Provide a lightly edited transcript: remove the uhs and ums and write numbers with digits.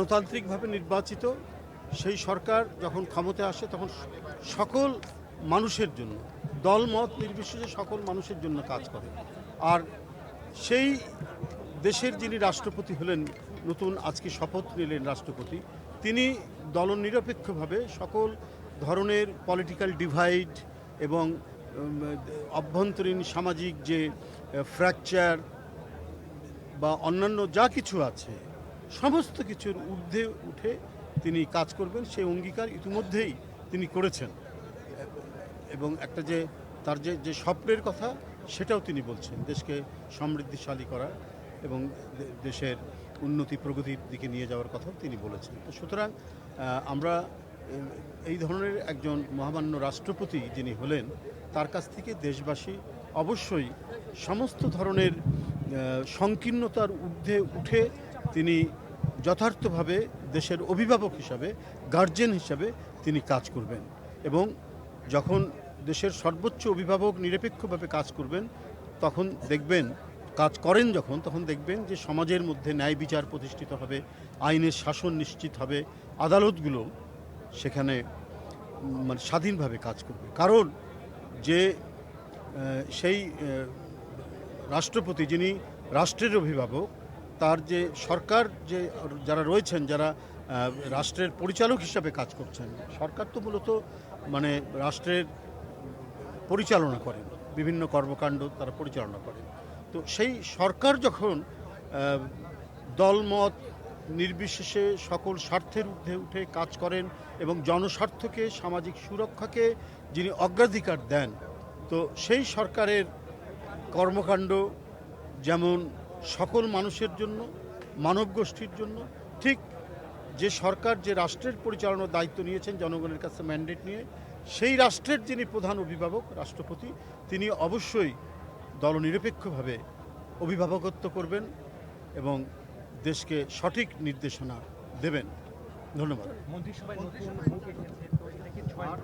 গণতান্ত্রিকভাবে নির্বাচিত সেই সরকার যখন ক্ষমতায় আসে তখন সকল মানুষের জন্য দলমত নির্বিশেষে সকল মানুষের জন্য কাজ করে। আর সেই দেশের যিনি রাষ্ট্রপতি হলেন, নতুন আজকে শপথ নিলেন রাষ্ট্রপতি, তিনি দলনিরপেক্ষভাবে সকল ধরনের পলিটিক্যাল ডিভাইড এবং অভ্যন্তরীণ সামাজিক যে ফ্র্যাকচার বা অন্যান্য যা কিছু আছে সমস্ত কিছুর ঊর্ধ্বে উঠে তিনি কাজ করবেন, সেই অঙ্গীকার ইতিমধ্যেই তিনি করেছেন। এবং একটা যে তার যে স্বপ্নের কথা সেটাও তিনি বলছেন, দেশকে সমৃদ্ধিশালী করা এবং দেশের উন্নতি প্রগতির দিকে নিয়ে যাওয়ার কথাও তিনি বলেছেন। তো সুতরাং আমরা এই ধরনের একজন মহামান্য রাষ্ট্রপতি যিনি হলেন, তার কাছ থেকে দেশবাসী অবশ্যই সমস্ত ধরনের সংকীর্ণতার ঊর্ধ্বে উঠে তিনি যথার্থভাবে দেশের অভিভাবক হিসাবে, গার্জেন হিসাবে তিনি কাজ করবেন। এবং যখন দেশের সর্বোচ্চ অভিভাবক নিরপেক্ষভাবে কাজ করবেন, তখন দেখবেন তখন দেখবেন যে সমাজের মধ্যে ন্যায় বিচার প্রতিষ্ঠিত হবে, আইনের শাসন নিশ্চিত হবে, আদালতগুলো সেখানে মানে স্বাধীনভাবে কাজ করবে। কারণ যে সেই রাষ্ট্রপতি যিনি রাষ্ট্রের অভিভাবক, তার যে সরকার যে যারা রয়েছেন, যারা রাষ্ট্রের পরিচালক হিসাবে কাজ করছেন, সরকার তো মূলত মানে রাষ্ট্রের পরিচালনা করেন, বিভিন্ন কর্মকাণ্ড তারা পরিচালনা করেন। তো সেই সরকার যখন দলমত নির্বিশেষে সকল স্বার্থের ঊর্ধ্বে উঠে কাজ করেন এবং জনস্বার্থকে, সামাজিক সুরক্ষাকে যিনি অগ্রাধিকার দেন, তো সেই সরকারের কর্মকাণ্ড যেমন সকল মানুষের জন্য, মানব গোষ্ঠীর জন্য, ঠিক যে সরকার যে রাষ্ট্রের পরিচালনার দায়িত্ব নিয়েছেন জনগণের কাছে ম্যান্ডেট নিয়ে, সেই রাষ্ট্রের যিনি প্রধান অভিভাবক রাষ্ট্রপতি, তিনি অবশ্যই দলনিরপেক্ষভাবে অভিভাবকত্ব করবেন এবং দেশকে সঠিক নির্দেশনা দেবেন। ধন্যবাদ। মন্ত্রিসভায় নতুন মুখ এসেছে, তো এটা কি 6